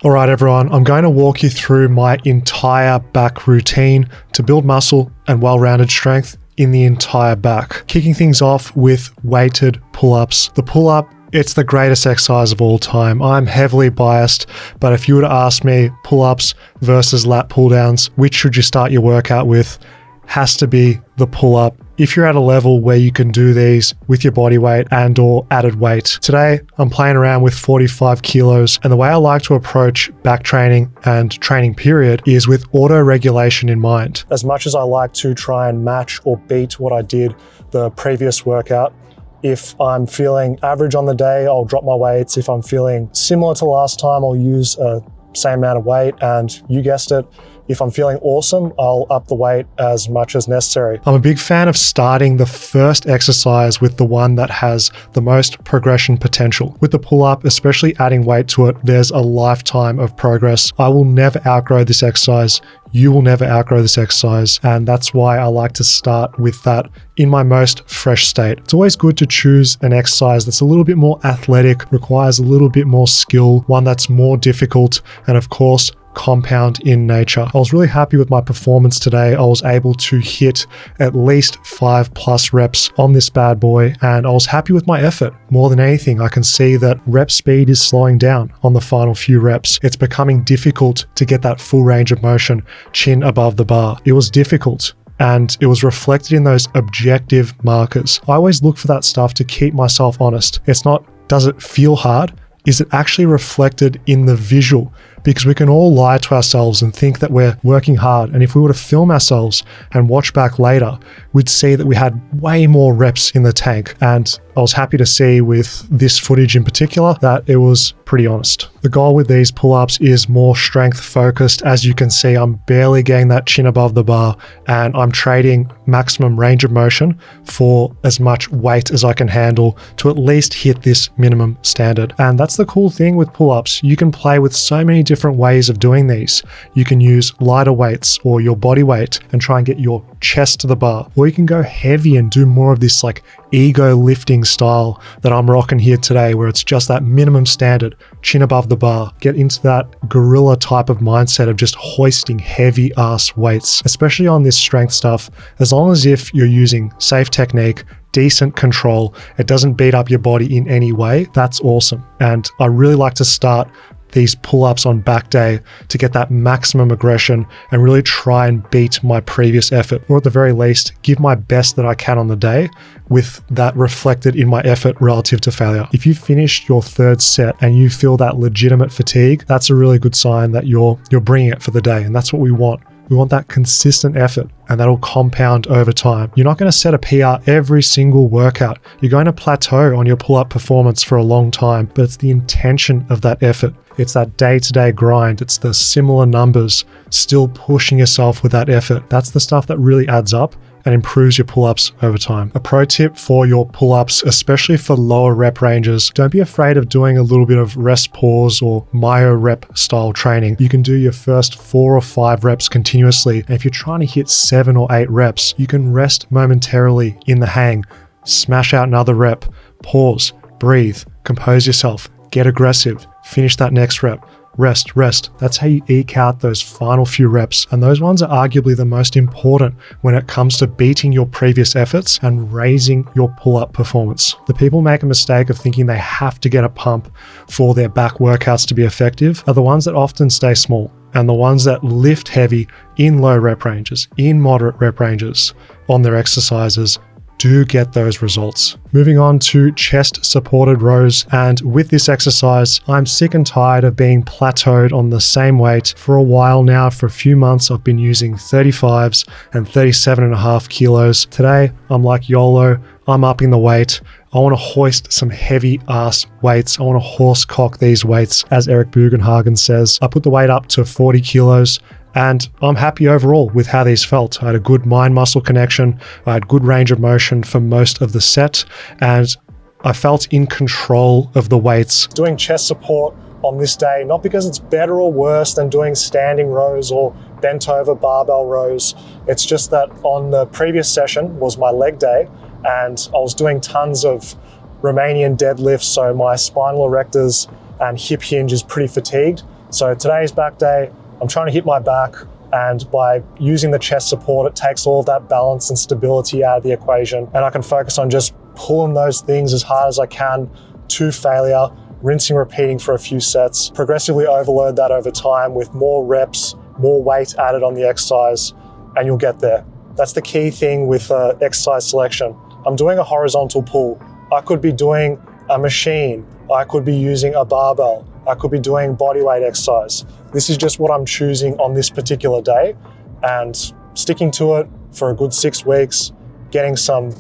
All right, everyone, I'm going to walk you through my entire back routine to build muscle and well-rounded strength in the entire back. Kicking things off with weighted pull-ups. The pull-up, it's the greatest exercise of all time. I'm heavily biased, but if you were to ask me pull-ups versus lat pull-downs, which should you start your workout with? Has to be the pull-up. If you're at a level where you can do these with your body weight and or added weight. Today, I'm playing around with 45 kilos, and the way I like to approach back training and training period is with auto-regulation in mind. As much as I like to try and match or beat what I did the previous workout, if I'm feeling average on the day, I'll drop my weights. If I'm feeling similar to last time, I'll use a same amount of weight, and you guessed it, if I'm feeling awesome, I'll up the weight as much as necessary. I'm a big fan of starting the first exercise with the one that has the most progression potential. With the pull-up, especially adding weight to it, there's a lifetime of progress. I will never outgrow this exercise. You will never outgrow this exercise. And that's why I like to start with that in my most fresh state. It's always good to choose an exercise that's a little bit more athletic, requires a little bit more skill, one that's more difficult, and of course, compound in nature. I was really happy with my performance today. I was able to hit at least 5+ reps on this bad boy, and I was happy with my effort. More than anything, I can see that rep speed is slowing down on the final few reps. It's becoming difficult to get that full range of motion, chin above the bar. It was difficult, and it was reflected in those objective markers. I always look for that stuff to keep myself honest. It's not, does it feel hard? Is it actually reflected in the visual? Because we can all lie to ourselves and think that we're working hard. And if we were to film ourselves and watch back later, we'd see that we had way more reps in the tank. And I was happy to see with this footage in particular that it was pretty honest. The goal with these pull-ups is more strength focused. As you can see, I'm barely getting that chin above the bar, and I'm trading maximum range of motion for as much weight as I can handle to at least hit this minimum standard. And that's the cool thing with pull-ups. You can play with so many different ways of doing these. You can use lighter weights or your body weight and try and get your chest to the bar, or you can go heavy and do more of this like ego lifting style that I'm rocking here today, where it's just that minimum standard, chin above the bar. Get into that gorilla type of mindset of just hoisting heavy ass weights, especially on this strength stuff. As long as if you're using safe technique, decent control, it doesn't beat up your body in any way, that's awesome. And I really like to start these pull-ups on back day to get that maximum aggression and really try and beat my previous effort, or at the very least, give my best that I can on the day with that reflected in my effort relative to failure. If you finished your third set and you feel that legitimate fatigue, that's a really good sign that you're bringing it for the day, and that's what we want. We want that consistent effort, and that'll compound over time. You're not going to set a PR every single workout. You're going to plateau on your pull-up performance for a long time, but it's the intention of that effort. It's that day-to-day grind. It's the similar numbers, still pushing yourself with that effort. That's the stuff that really adds up and improves your pull-ups over time. A pro tip for your pull-ups, especially for lower rep ranges, don't be afraid of doing a little bit of rest pause or myo rep style training. You can do your first 4 or 5 reps continuously. And if you're trying to hit 7 or 8 reps, you can rest momentarily in the hang, smash out another rep, pause, breathe, compose yourself, get aggressive, finish that next rep. Rest. That's how you eke out those final few reps. And those ones are arguably the most important when it comes to beating your previous efforts and raising your pull-up performance. The people make a mistake of thinking they have to get a pump for their back workouts to be effective are the ones that often stay small, and the ones that lift heavy in low rep ranges, in moderate rep ranges on their exercises do get those results. Moving on to chest supported rows, and with this exercise, I'm sick and tired of being plateaued on the same weight for a while now. For a few months, I've been using 35s and 37.5 kilos. Today, I'm like YOLO, I'm upping the weight. I want to hoist some heavy ass weights. I want to horse cock these weights, as Eric Bugenhagen says. I put the weight up to 40 kilos. And I'm happy overall with how these felt. I had a good mind-muscle connection. I had good range of motion for most of the set, and I felt in control of the weights. Doing chest support on this day, not because it's better or worse than doing standing rows or bent over barbell rows. It's just that on the previous session was my leg day, and I was doing tons of Romanian deadlifts, so my spinal erectors and hip hinge is pretty fatigued. So today's back day, I'm trying to hit my back, and by using the chest support, it takes all of that balance and stability out of the equation, and I can focus on just pulling those things as hard as I can to failure, rinsing, repeating for a few sets, progressively overload that over time with more reps, more weight added on the exercise, and you'll get there. That's the key thing with exercise selection. I'm doing a horizontal pull. I could be doing a machine. I could be using a barbell. I could be doing bodyweight exercise. This is just what I'm choosing on this particular day, and sticking to it for a good 6 weeks, getting some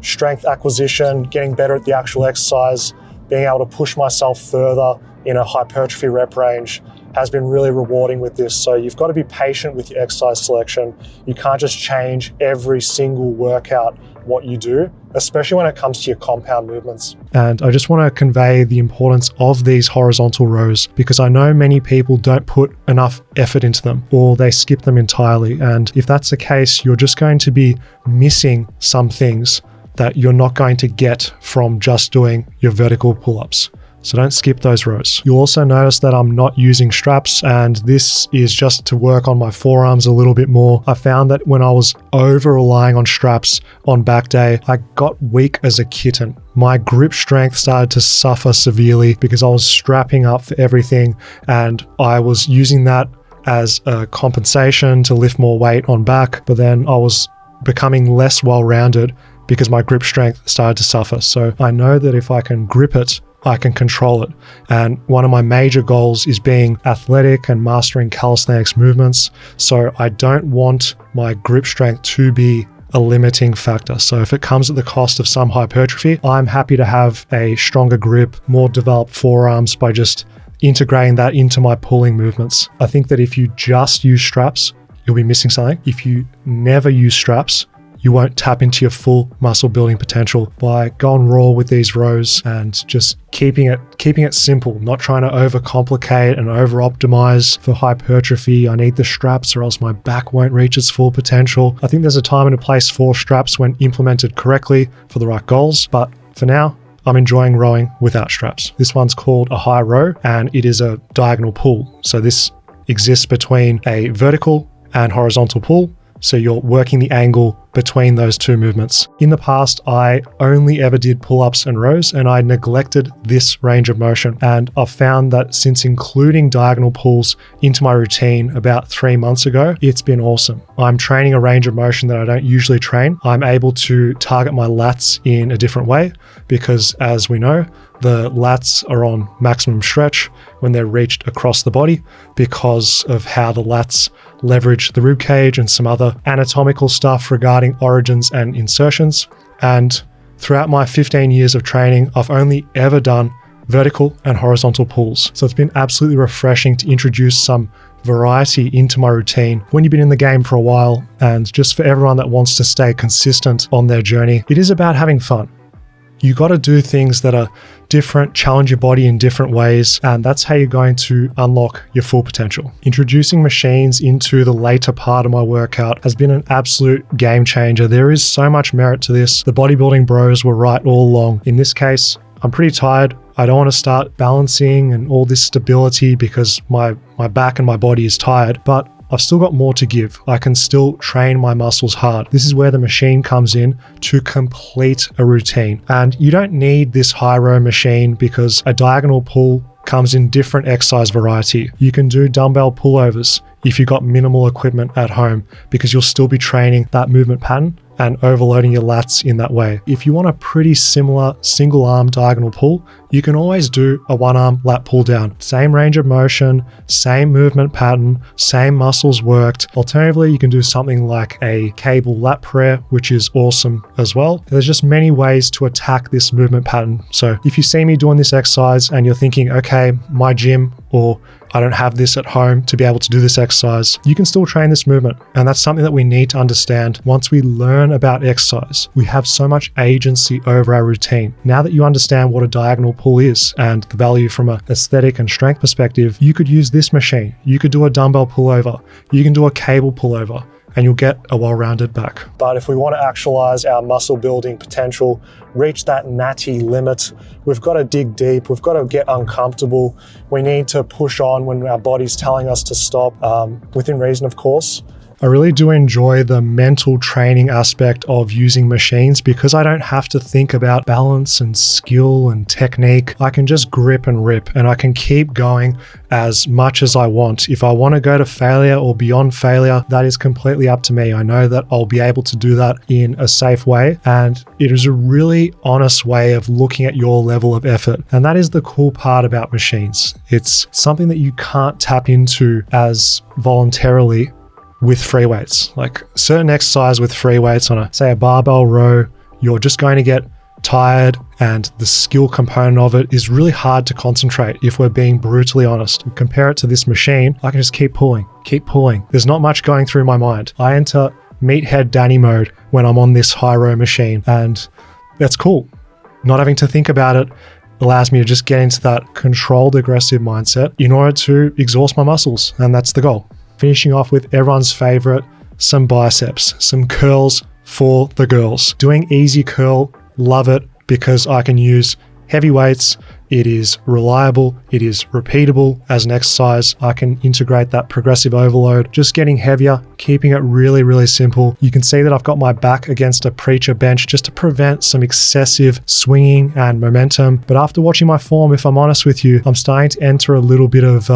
strength acquisition, getting better at the actual exercise, being able to push myself further in a hypertrophy rep range has been really rewarding with this. So you've got to be patient with your exercise selection. You can't just change every single workout what you do, especially when it comes to your compound movements. And I just want to convey the importance of these horizontal rows, because I know many people don't put enough effort into them, or they skip them entirely. And if that's the case, you're just going to be missing some things that you're not going to get from just doing your vertical pull-ups. So don't skip those rows. You'll also notice that I'm not using straps, and this is just to work on my forearms a little bit more. I found that when I was over relying on straps on back day, I got weak as a kitten. My grip strength started to suffer severely because I was strapping up for everything, and I was using that as a compensation to lift more weight on back, but then I was becoming less well-rounded because my grip strength started to suffer. So I know that if I can grip it, I can control it. And one of my major goals is being athletic and mastering calisthenics movements. So I don't want my grip strength to be a limiting factor. So if it comes at the cost of some hypertrophy, I'm happy to have a stronger grip, more developed forearms by just integrating that into my pulling movements. I think that if you just use straps, you'll be missing something. If you never use straps, you won't tap into your full muscle building potential. By going raw with these rows and just keeping it simple, not trying to overcomplicate and over optimize for hypertrophy. I need the straps or else my back won't reach its full potential. I think there's a time and a place for straps when implemented correctly for the right goals, but for now, I'm enjoying rowing without straps. This one's called a high row, and it is a diagonal pull. So this exists between a vertical and horizontal pull. So you're working the angle between those two movements. In the past, I only ever did pull-ups and rows, and I neglected this range of motion. And I've found that since including diagonal pulls into my routine about 3 months ago, it's been awesome. I'm training a range of motion that I don't usually train. I'm able to target my lats in a different way because, as we know, the lats are on maximum stretch when they're reached across the body because of how the lats leverage the rib cage and some other anatomical stuff regarding origins and insertions. And throughout my 15 years of training, I've only ever done vertical and horizontal pulls. So it's been absolutely refreshing to introduce some variety into my routine when you've been in the game for a while. And just for everyone that wants to stay consistent on their journey, it is about having fun. You got to do things that are different, challenge your body in different ways, and that's how you're going to unlock your full potential. Introducing machines into the later part of my workout has been an absolute game changer. There is so much merit to this. The bodybuilding bros were right all along. In this case, I'm pretty tired. I don't want to start balancing and all this stability because my back and my body is tired, but I've still got more to give. I can still train my muscles hard. This is where the machine comes in to complete a routine. And you don't need this high row machine because a diagonal pull comes in different exercise variety. You can do dumbbell pullovers if you've got minimal equipment at home because you'll still be training that movement pattern and overloading your lats in that way. If you want a pretty similar single arm diagonal pull, you can always do a one arm lat pull down. Same range of motion, same movement pattern, same muscles worked. Alternatively, you can do something like a cable lat prayer, which is awesome as well. There's just many ways to attack this movement pattern. So if you see me doing this exercise and you're thinking, okay, my gym or I don't have this at home to be able to do this exercise, you can still train this movement. And that's something that we need to understand. Once we learn about exercise, we have so much agency over our routine. Now that you understand what a diagonal pull is and the value from an aesthetic and strength perspective, you could use this machine. You could do a dumbbell pullover. You can do a cable pullover. and you'll get a well-rounded back. But if we want to actualize our muscle building potential, reach that natty limit, we've got to dig deep, we've got to get uncomfortable, we need to push on when our body's telling us to stop, within reason, of course. I really do enjoy the mental training aspect of using machines because I don't have to think about balance and skill and technique. I can just grip and rip, and I can keep going as much as I want. If I want to go to failure or beyond failure, that is completely up to me. I know that I'll be able to do that in a safe way, and it is a really honest way of looking at your level of effort. And that is the cool part about machines. It's something that you can't tap into as voluntarily with free weights. Like certain exercise with free weights on a barbell row, you're just going to get tired, and the skill component of it is really hard to concentrate if we're being brutally honest. Compare it to this machine, I can just keep pulling. There's not much going through my mind. I enter meathead Danny mode when I'm on this high row machine, and that's cool. Not having to think about it allows me to just get into that controlled aggressive mindset in order to exhaust my muscles, and that's the goal. Finishing off with everyone's favorite, some biceps, some curls for the girls. Doing easy curl, love it because I can use heavy weights. It is reliable, it is repeatable as an exercise. I can integrate that progressive overload, just getting heavier, keeping it really, really simple. You can see that I've got my back against a preacher bench just to prevent some excessive swinging and momentum. But after watching my form, if I'm honest with you, I'm starting to enter a little bit of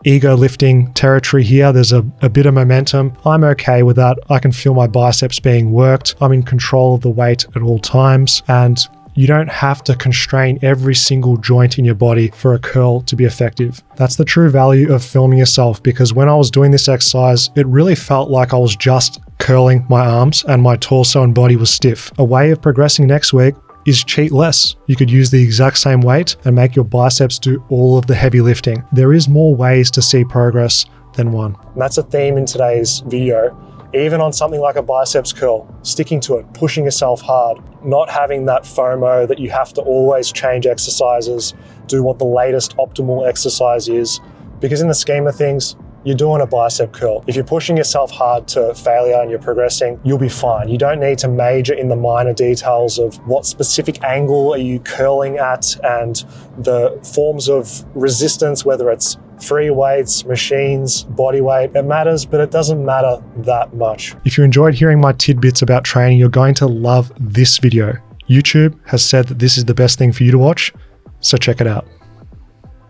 ego lifting territory here. There's a bit of momentum. I'm okay with that. I can feel my biceps being worked. I'm in control of the weight at all times, and you don't have to constrain every single joint in your body for a curl to be effective. That's the true value of filming yourself, because when I was doing this exercise, it really felt like I was just curling my arms and my torso and body was stiff. A way of progressing next week is cheat less. You could use the exact same weight and make your biceps do all of the heavy lifting. There is more ways to see progress than one. And that's a theme in today's video. Even on something like a biceps curl, sticking to it, pushing yourself hard, not having that FOMO that you have to always change exercises, do what the latest optimal exercise is. Because in the scheme of things, you're doing a bicep curl. If you're pushing yourself hard to failure and you're progressing, you'll be fine. You don't need to major in the minor details of what specific angle are you curling at and the forms of resistance, whether it's free weights, machines, body weight. It matters, but it doesn't matter that much. If you enjoyed hearing my tidbits about training, you're going to love this video. YouTube has said that this is the best thing for you to watch, so check it out.